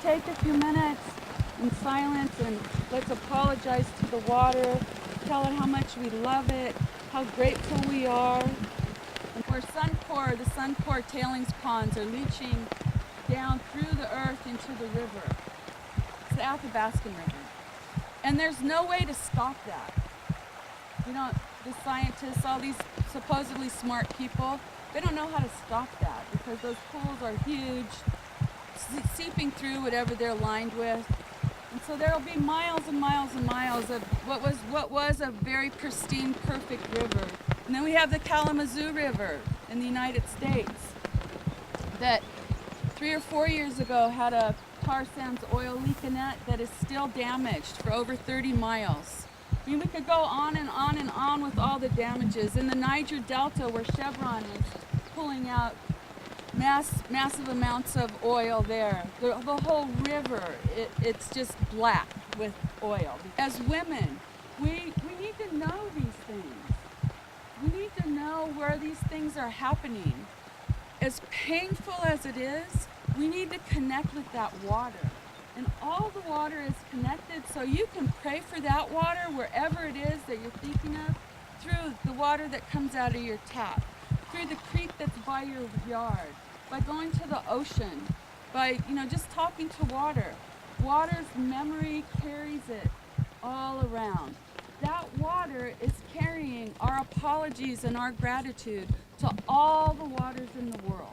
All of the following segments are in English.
take a few minutes in silence and let's apologize to the water, tell it how much we love it, how grateful we are. And where the Suncor tailings ponds are leaching down through the earth into the river. It's the Athabascan River. And there's no way to stop that. You know, the scientists, all these supposedly smart people, they don't know how to stop that because those pools are huge, seeping through whatever they're lined with. And so there'll be miles and miles and miles of what was a very pristine, perfect river. And then we have the Kalamazoo River in the United States that 3 or 4 years ago had a tar sands oil leak in it that is still damaged for over 30 miles. I mean, we could go on and on and on with all the damages. In the Niger Delta, where Chevron is pulling out massive amounts of oil there. The whole river, it's just black with oil. As women, we need to know these things. We need to know where these things are happening. As painful as it is, we need to connect with that water. And all the water is connected, so you can pray for that water wherever it is that you're thinking of, through the water that comes out of your tap, through the creek that's by your yard, by going to the ocean, by just talking to water. Water's memory carries it all around. That water is carrying our apologies and our gratitude to all the waters in the world.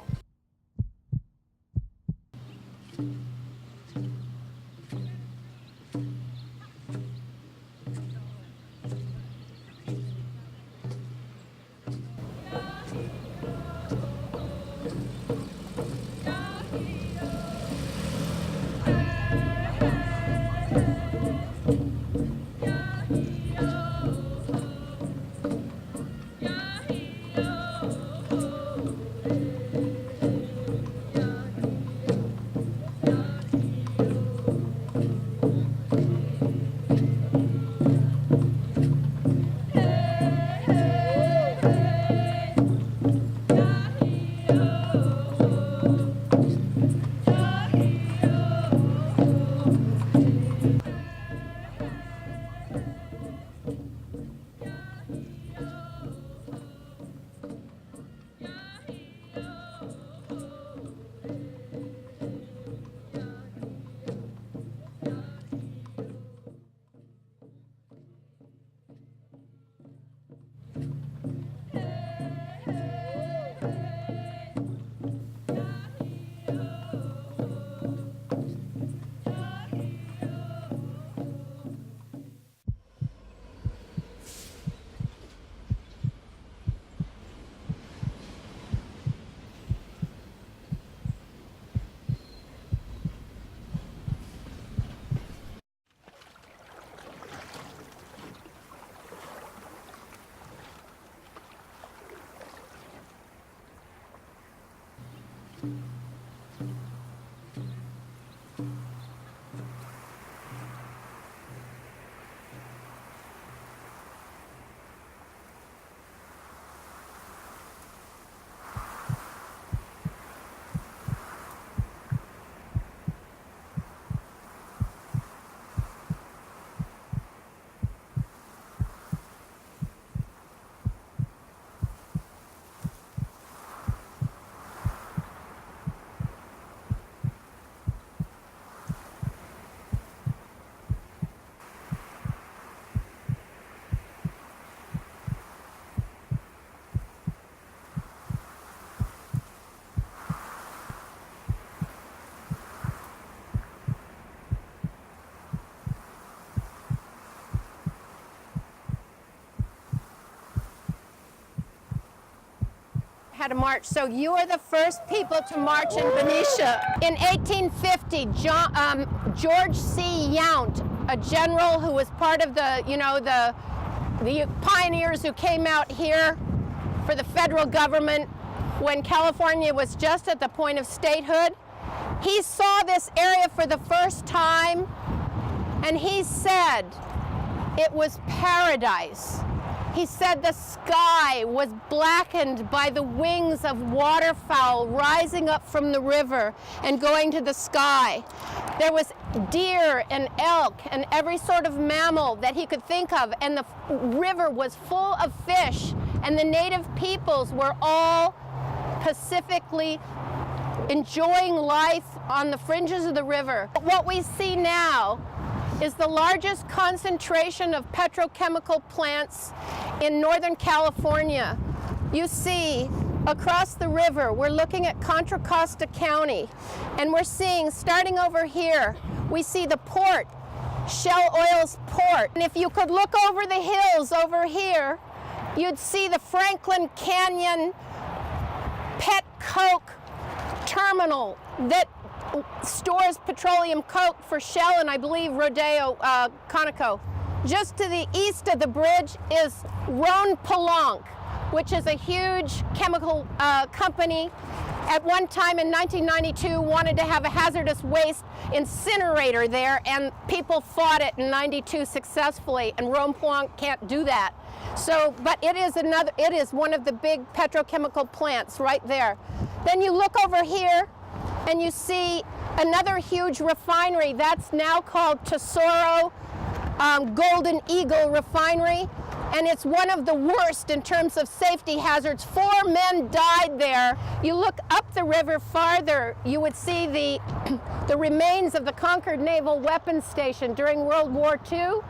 Had a march. So you were the first people to march in Benicia. In 1850, George C. Yount, a general who was part of the pioneers who came out here for the federal government when California was just at the point of statehood, he saw this area for the first time and he said it was paradise. He said the sky was blackened by the wings of waterfowl rising up from the river and going to the sky. There was deer and elk and every sort of mammal that he could think of, and the river was full of fish, and the native peoples were all pacifically enjoying life on the fringes of the river. What we see now is the largest concentration of petrochemical plants in Northern California. You see, across the river, we're looking at Contra Costa County, and we're seeing, starting over here, we see the port, Shell Oil's port. And if you could look over the hills over here, you'd see the Franklin Canyon pet coke terminal that stores petroleum coke for Shell and I believe Rodeo Conoco. Just to the east of the bridge is Rhone-Poulenc, which is a huge chemical company. At one time in 1992 wanted to have a hazardous waste incinerator there, and people fought it in 92 successfully, and Rhone-Poulenc can't do that. So, but it is one of the big petrochemical plants right there. Then you look over here and you see another huge refinery that's now called Tesoro Golden Eagle Refinery, and it's one of the worst in terms of safety hazards. 4 men died there. You look up the river farther, you would see the remains of the Concord Naval Weapons Station during World War II.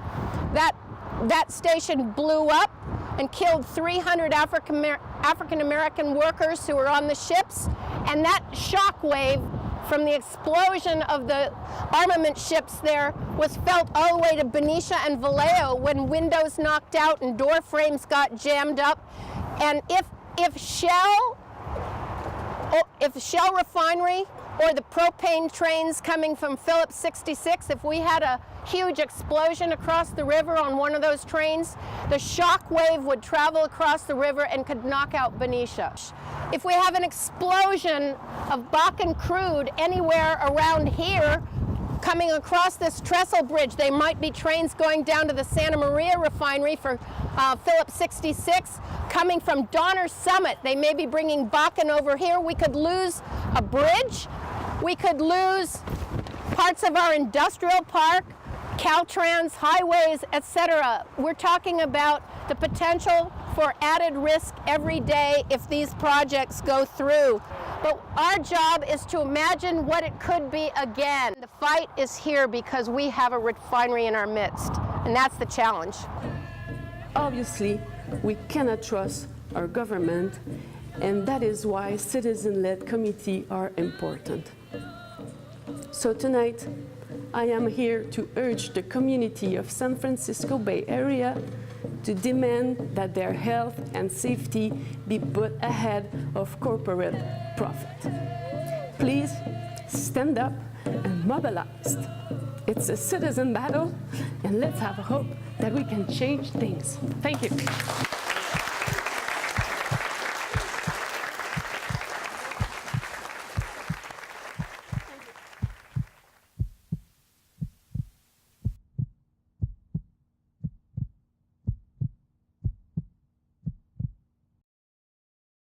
That station blew up and killed 300 African-American workers who were on the ships, and that shock wave from the explosion of the armament ships there was felt all the way to Benicia and Vallejo when windows knocked out and door frames got jammed up. And if Shell Refinery or the propane trains coming from Phillips 66, if we had a huge explosion across the river on one of those trains, the shock wave would travel across the river and could knock out Benicia. If we have an explosion of Bakken crude anywhere around here, coming across this trestle bridge, they might be trains going down to the Santa Maria refinery for Phillips 66, coming from Donner Summit. They may be bringing Bakken over here. We could lose a bridge. We could lose parts of our industrial park, Caltrans, highways, etc. We're talking about the potential for added risk every day if these projects go through. But our job is to imagine what it could be again. The fight is here because we have a refinery in our midst, and that's the challenge. Obviously, we cannot trust our government, and that is why citizen-led committees are important. So tonight, I am here to urge the community of San Francisco Bay Area to demand that their health and safety be put ahead of corporate profit. Please stand up and mobilize. It's a citizen battle, and let's have hope that we can change things. Thank you.